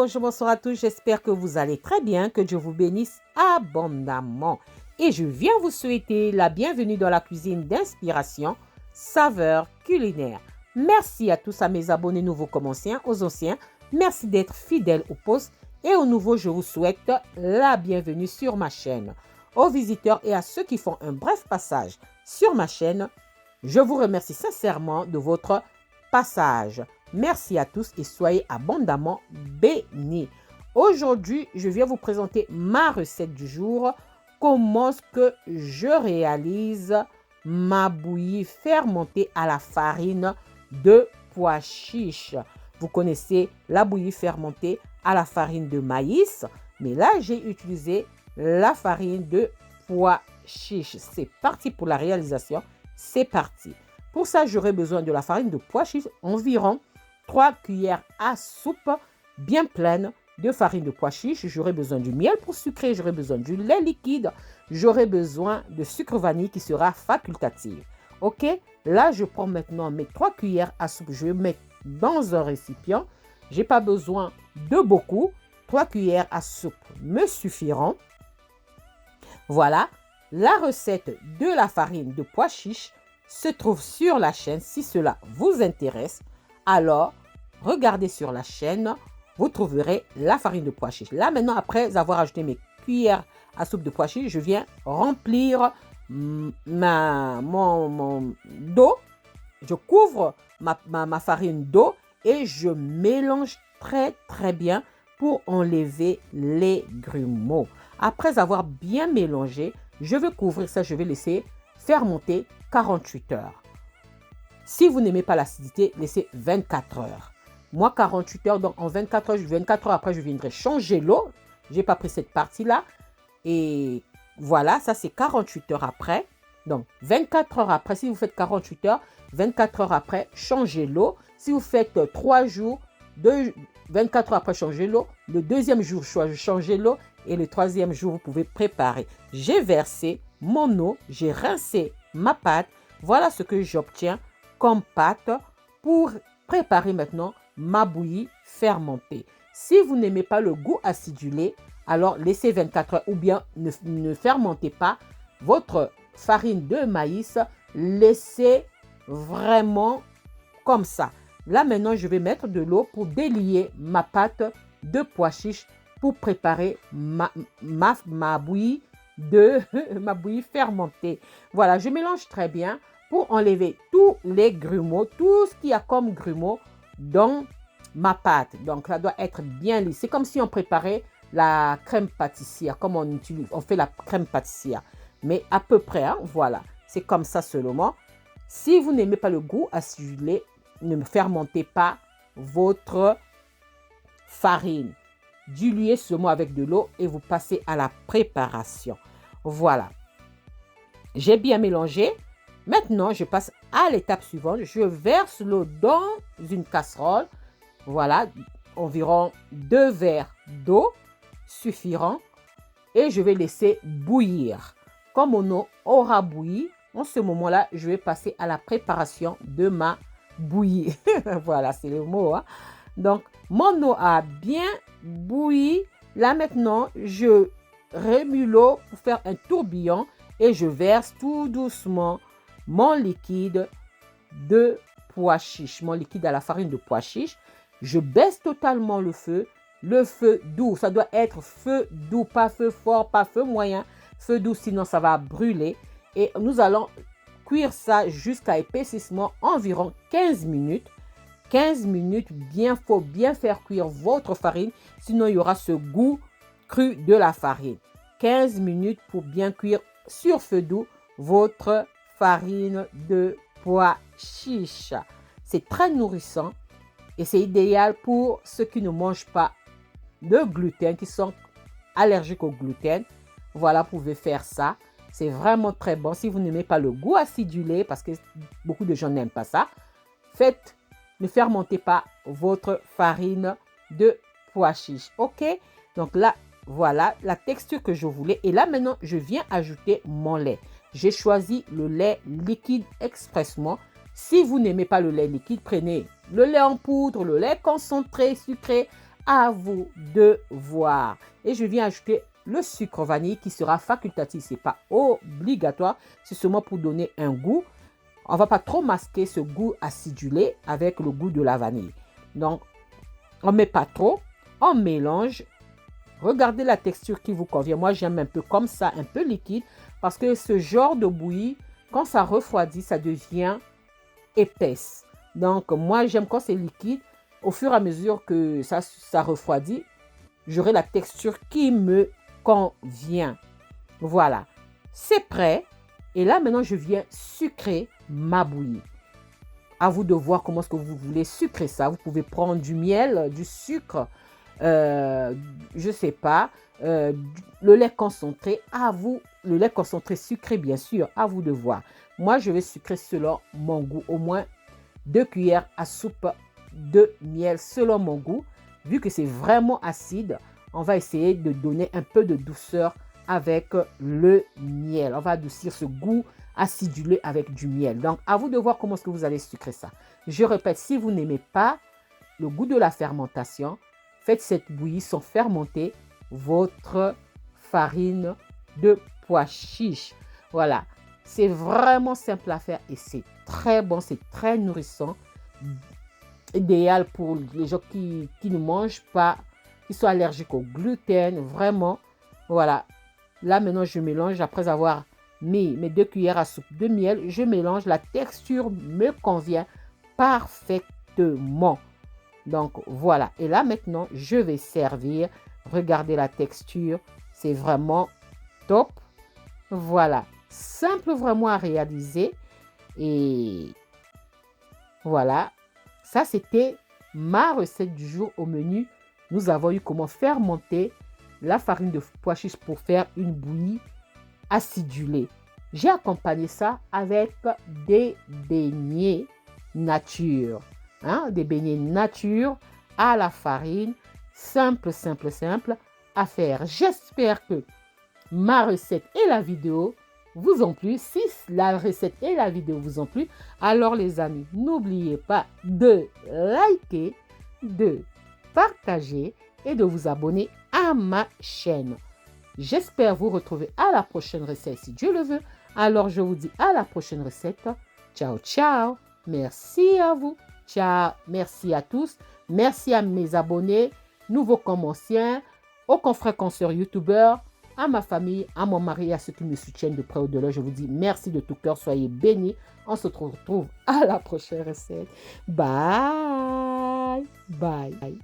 bonjour, bonsoir à tous. J'espère que vous allez très bien, que Dieu vous bénisse abondamment. Et je viens vous souhaiter la bienvenue dans la cuisine d'inspiration, saveur culinaire. Merci à tous, à mes abonnés nouveaux comme anciens, aux anciens. Merci d'être fidèles au poste. Et aux nouveaux, je vous souhaite la bienvenue sur ma chaîne. Aux visiteurs et à ceux qui font un bref passage sur ma chaîne, je vous remercie sincèrement de votre passage. Merci à tous et soyez abondamment bénis. Aujourd'hui, je viens vous présenter ma recette du jour. Comment est-ce que je réalise ma bouillie fermentée à la farine de pois chiche. Vous connaissez la bouillie fermentée à la farine de maïs, mais là, j'ai utilisé la farine de pois chiche. C'est parti pour la réalisation. C'est parti. Pour ça, j'aurai besoin de la farine de pois chiche, environ 3 cuillères à soupe bien pleines de farine de pois chiche. J'aurai besoin du miel pour sucrer, j'aurai besoin du lait liquide, j'aurai besoin de sucre vanille qui sera facultatif. Ok, là, je prends maintenant mes 3 cuillères à soupe. Je vais mettre dans un récipient. Je n'ai pas besoin de beaucoup. 3 cuillères à soupe me suffiront. Voilà, la recette de la farine de pois chiche se trouve sur la chaîne. Si cela vous intéresse, alors regardez sur la chaîne, vous trouverez la farine de pois chiche. Là maintenant, après avoir ajouté mes cuillères à soupe de pois chiche, je viens remplir mon d'eau. Je couvre ma farine d'eau et je mélange très bien pour enlever les grumeaux. Après avoir bien mélangé, je vais couvrir ça, je vais laisser fermenter 48 heures. Si vous n'aimez pas l'acidité, laissez 24 heures. Moi, 48 heures, donc en 24 heures après, je viendrai changer l'eau. Je n'ai pas pris cette partie-là. Et voilà, ça c'est 48 heures après. Donc, 24 heures après, si vous faites 48 heures, 24 heures après, changez l'eau. Si vous faites 3 jours, 24 heures après, changez l'eau. Le deuxième jour, changez l'eau. Et le troisième jour, vous pouvez préparer. J'ai versé mon eau, j'ai rincé ma pâte. Voilà ce que j'obtiens comme pâte pour préparer maintenant ma bouillie fermentée. Si vous n'aimez pas le goût acidulé, alors laissez 24 heures ou bien ne fermentez pas votre farine de maïs. Laissez vraiment comme ça. Là maintenant, je vais mettre de l'eau pour délier ma pâte de pois chiche pour préparer ma bouillie ma bouillie fermentée. Voilà, je mélange très bien pour enlever tous les grumeaux, tout ce qu'il y a comme grumeaux dans ma pâte. Donc, ça doit être bien lisse. C'est comme si on préparait la crème pâtissière, comme on fait la crème pâtissière. Mais à peu près, hein, voilà. C'est comme ça seulement. Si vous n'aimez pas le goût acidulé, ne fermentez pas votre farine. Diluez seulement avec de l'eau et vous passez à la préparation. Voilà. J'ai bien mélangé. Maintenant, je passe à l'étape suivante. Je verse l'eau dans une casserole. Voilà, environ 2 verres d'eau suffiront. Et je vais laisser bouillir. Comme mon eau aura bouilli, en ce moment-là, je vais passer à la préparation de ma bouillie. Voilà, c'est le mot. Hein? Donc, mon eau a bien bouilli. Là, maintenant, je remue l'eau pour faire un tourbillon et je verse tout doucement mon liquide de pois chiche, mon liquide à la farine de pois chiche. Je baisse totalement le feu doux. Ça doit être feu doux, pas feu fort, pas feu moyen, feu doux, sinon ça va brûler. Et nous allons cuire ça jusqu'à épaississement environ 15 minutes. 15 minutes, faut bien faire cuire votre farine, sinon il y aura ce goût cru de la farine. 15 minutes pour bien cuire sur feu doux votre farine de pois chiche. C'est très nourrissant et c'est idéal pour ceux qui ne mangent pas de gluten, qui sont allergiques au gluten. Voilà, vous pouvez faire ça. C'est vraiment très bon. Si vous n'aimez pas le goût acidulé, parce que beaucoup de gens n'aiment pas ça, ne fermentez pas votre farine de pois chiche. Ok? Donc là, voilà la texture que je voulais. Et là, maintenant, je viens ajouter mon lait. J'ai choisi le lait liquide expressement. Si vous n'aimez pas le lait liquide, prenez le lait en poudre, le lait concentré, sucré. À vous de voir. Et je viens ajouter le sucre vanille qui sera facultatif. Ce n'est pas obligatoire. C'est seulement pour donner un goût. On ne va pas trop masquer ce goût acidulé avec le goût de la vanille. Donc, on ne met pas trop. On mélange. Regardez la texture qui vous convient. Moi, j'aime un peu comme ça, un peu liquide. Parce que ce genre de bouillie, quand ça refroidit, ça devient épaisse. Donc, moi, j'aime quand c'est liquide. Au fur et à mesure que ça refroidit, j'aurai la texture qui me convient. Voilà. C'est prêt. Et là, maintenant, je viens sucrer ma bouillie. À vous de voir comment est-ce que vous voulez sucrer ça. Vous pouvez prendre du miel, du sucre, je ne sais pas, le lait concentré. À vous, le lait concentré sucré, bien sûr, à vous de voir. Moi, je vais sucrer selon mon goût. Au moins 2 cuillères à soupe de miel selon mon goût. Vu que c'est vraiment acide, on va essayer de donner un peu de douceur avec le miel. On va adoucir ce goût acidulé avec du miel. Donc, à vous de voir comment est-ce que vous allez sucrer ça. Je répète, si vous n'aimez pas le goût de la fermentation, faites cette bouillie sans fermenter votre farine de pois chiche. Voilà, c'est vraiment simple à faire et c'est très bon, c'est très nourrissant. Idéal pour les gens qui ne mangent pas, qui sont allergiques au gluten, vraiment. Voilà, là maintenant je mélange après avoir mis mes 2 cuillères à soupe de miel. Je mélange, la texture me convient parfaitement. Donc voilà, et là maintenant je vais servir. Regardez la texture, c'est vraiment top. Voilà, simple vraiment à réaliser. Et voilà, ça c'était ma recette du jour. Au menu, nous avons eu comment fermenter la farine de pois chiche pour faire une bouillie acidulée. J'ai accompagné ça avec des beignets nature. Des beignets nature à la farine. Simple, simple, simple à faire. J'espère que ma recette et la vidéo vous ont plu. Si la recette et la vidéo vous ont plu, alors les amis, n'oubliez pas de liker, de partager et de vous abonner à ma chaîne. J'espère vous retrouver à la prochaine recette si Dieu le veut. Alors je vous dis à la prochaine recette. Ciao, ciao. Merci à vous. Ciao. Merci à tous. Merci à mes abonnés, nouveaux comme anciens, aux confrères, consoeurs, youtubeurs, à ma famille, à mon mari, à ceux qui me soutiennent de près ou de loin. Je vous dis merci de tout cœur. Soyez bénis. On se retrouve à la prochaine recette. Bye. Bye.